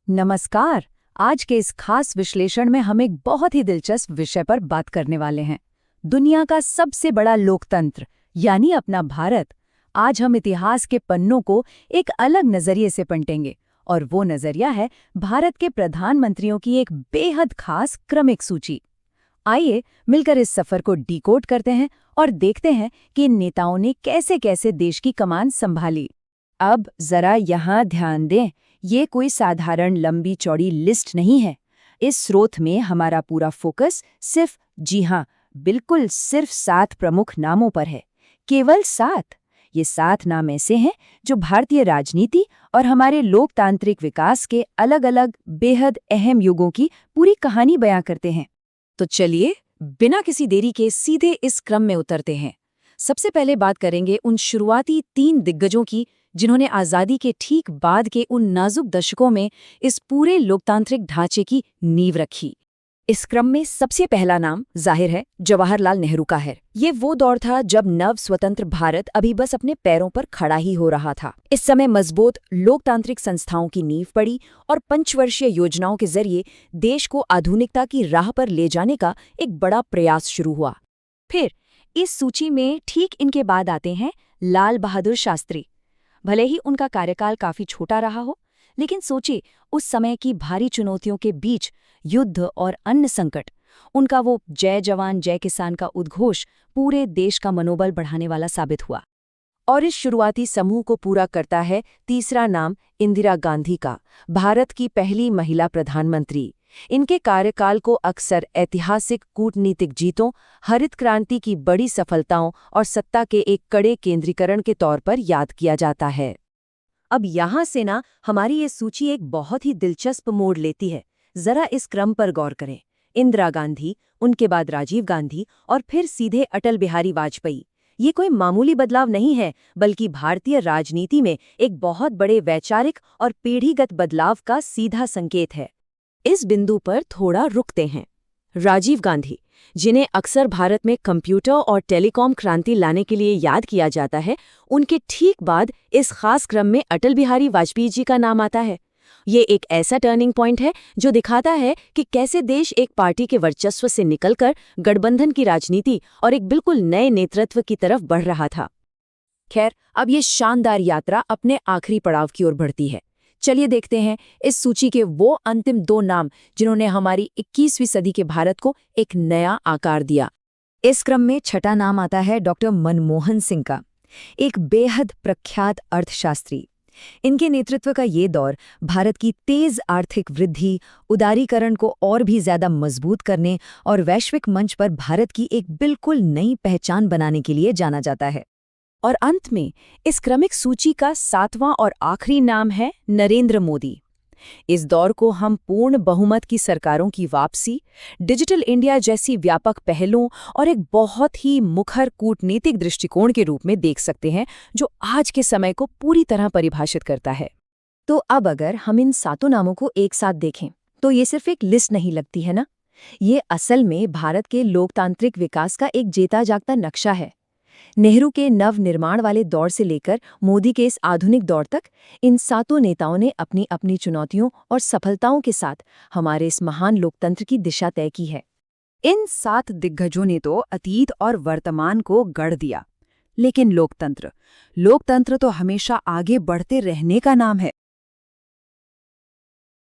नमस्कार। आज के इस खास विश्लेषण में हम एक बहुत ही दिलचस्प विषय पर बात करने वाले हैं। दुनिया का सबसे बड़ा लोकतंत्र यानी अपना भारत। आज हम इतिहास के पन्नों को एक अलग नजरिए से पलटेंगे और वो नजरिया है भारत के प्रधानमंत्रियों की एक बेहद खास क्रमिक सूची। आइए मिलकर इस सफर को डिकोड करते हैं और देखते हैं कि इन नेताओं ने कैसे कैसे देश की कमान संभाली। अब जरा यहाँ ध्यान दें, ये कोई साधारण लंबी चौड़ी लिस्ट नहीं है। इस स्रोत में हमारा पूरा फोकस सिर्फ, जी हाँ, बिल्कुल सिर्फ 7 प्रमुख नामों पर है। केवल 7। ये 7 नाम ऐसे हैं जो भारतीय राजनीति और हमारे लोकतांत्रिक विकास के अलग अलग बेहद अहम युगों की पूरी कहानी बयां करते हैं। तो चलिए बिना किसी देरी के सीधे इस क्रम में उतरते हैं। सबसे पहले बात करेंगे उन शुरुआती 3 दिग्गजों की जिन्होंने आज़ादी के ठीक बाद के उन नाजुक दशकों में इस पूरे लोकतांत्रिक ढांचे की नींव रखी। इस क्रम में सबसे पहला नाम जाहिर है जवाहरलाल नेहरू का है। ये वो दौर था जब नव स्वतंत्र भारत अभी बस अपने पैरों पर खड़ा ही हो रहा था। इस समय मजबूत लोकतांत्रिक संस्थाओं की नींव पड़ी और पंचवर्षीय योजनाओं के जरिए देश को आधुनिकता की राह पर ले जाने का एक बड़ा प्रयास शुरू हुआ। फिर इस सूची में ठीक इनके बाद आते हैं लाल बहादुर शास्त्री। भले ही उनका कार्यकाल काफी छोटा रहा हो, लेकिन सोचिए उस समय की भारी चुनौतियों के बीच युद्ध और अन्य संकट, उनका वो जय जवान जय किसान का उद्घोष पूरे देश का मनोबल बढ़ाने वाला साबित हुआ। और इस शुरुआती समूह को पूरा करता है तीसरा नाम इंदिरा गांधी का, भारत की पहली महिला प्रधानमंत्री। इनके कार्यकाल को अक्सर ऐतिहासिक कूटनीतिक जीतों, हरित क्रांति की बड़ी सफलताओं और सत्ता के एक कड़े केंद्रीकरण के तौर पर याद किया जाता है। अब यहाँ से ना हमारी ये सूची एक बहुत ही दिलचस्प मोड़ लेती है। जरा इस क्रम पर गौर करें। इंदिरा गांधी, उनके बाद राजीव गांधी और फिर सीधे अटल बिहारी वाजपेयी। ये कोई मामूली बदलाव नहीं है, बल्कि भारतीय राजनीति में एक बहुत बड़े वैचारिक और पीढ़ीगत बदलाव का सीधा संकेत है। इस बिंदु पर थोड़ा रुकते हैं। राजीव गांधी, जिन्हें अक्सर भारत में कंप्यूटर और टेलीकॉम क्रांति लाने के लिए याद किया जाता है, उनके ठीक बाद इस खास क्रम में अटल बिहारी वाजपेयी जी का नाम आता है। ये एक ऐसा टर्निंग पॉइंट है जो दिखाता है कि कैसे देश एक पार्टी के वर्चस्व से निकलकर गठबंधन की राजनीति और एक बिल्कुल नए नेतृत्व की तरफ बढ़ रहा था। खैर, अब ये शानदार यात्रा अपने आखिरी पड़ाव की ओर बढ़ती है। चलिए देखते हैं इस सूची के वो अंतिम 2 नाम जिन्होंने हमारी 21वीं सदी के भारत को एक नया आकार दिया। इस क्रम में छठा नाम आता है डॉक्टर मनमोहन सिंह का, एक बेहद प्रख्यात अर्थशास्त्री। इनके नेतृत्व का ये दौर भारत की तेज आर्थिक वृद्धि, उदारीकरण को और भी ज्यादा मजबूत करने और वैश्विक मंच पर भारत की एक बिल्कुल नई पहचान बनाने के लिए जाना जाता है। और अंत में इस क्रमिक सूची का 7वां और आखिरी नाम है नरेंद्र मोदी। इस दौर को हम पूर्ण बहुमत की सरकारों की वापसी, डिजिटल इंडिया जैसी व्यापक पहलों और एक बहुत ही मुखर कूटनीतिक दृष्टिकोण के रूप में देख सकते हैं, जो आज के समय को पूरी तरह परिभाषित करता है। तो अब अगर हम इन 7 नामों को एक साथ देखें तो ये सिर्फ एक लिस्ट नहीं लगती है ना, ये असल में भारत के लोकतांत्रिक विकास का एक जेता जागता नक्शा है। नेहरू के नव निर्माण वाले दौर से लेकर मोदी के इस आधुनिक दौर तक इन 7 नेताओं ने अपनी अपनी चुनौतियों और सफलताओं के साथ हमारे इस महान लोकतंत्र की दिशा तय की है। इन 7 दिग्गजों ने तो अतीत और वर्तमान को गढ़ दिया, लेकिन लोकतंत्र तो हमेशा आगे बढ़ते रहने का नाम है।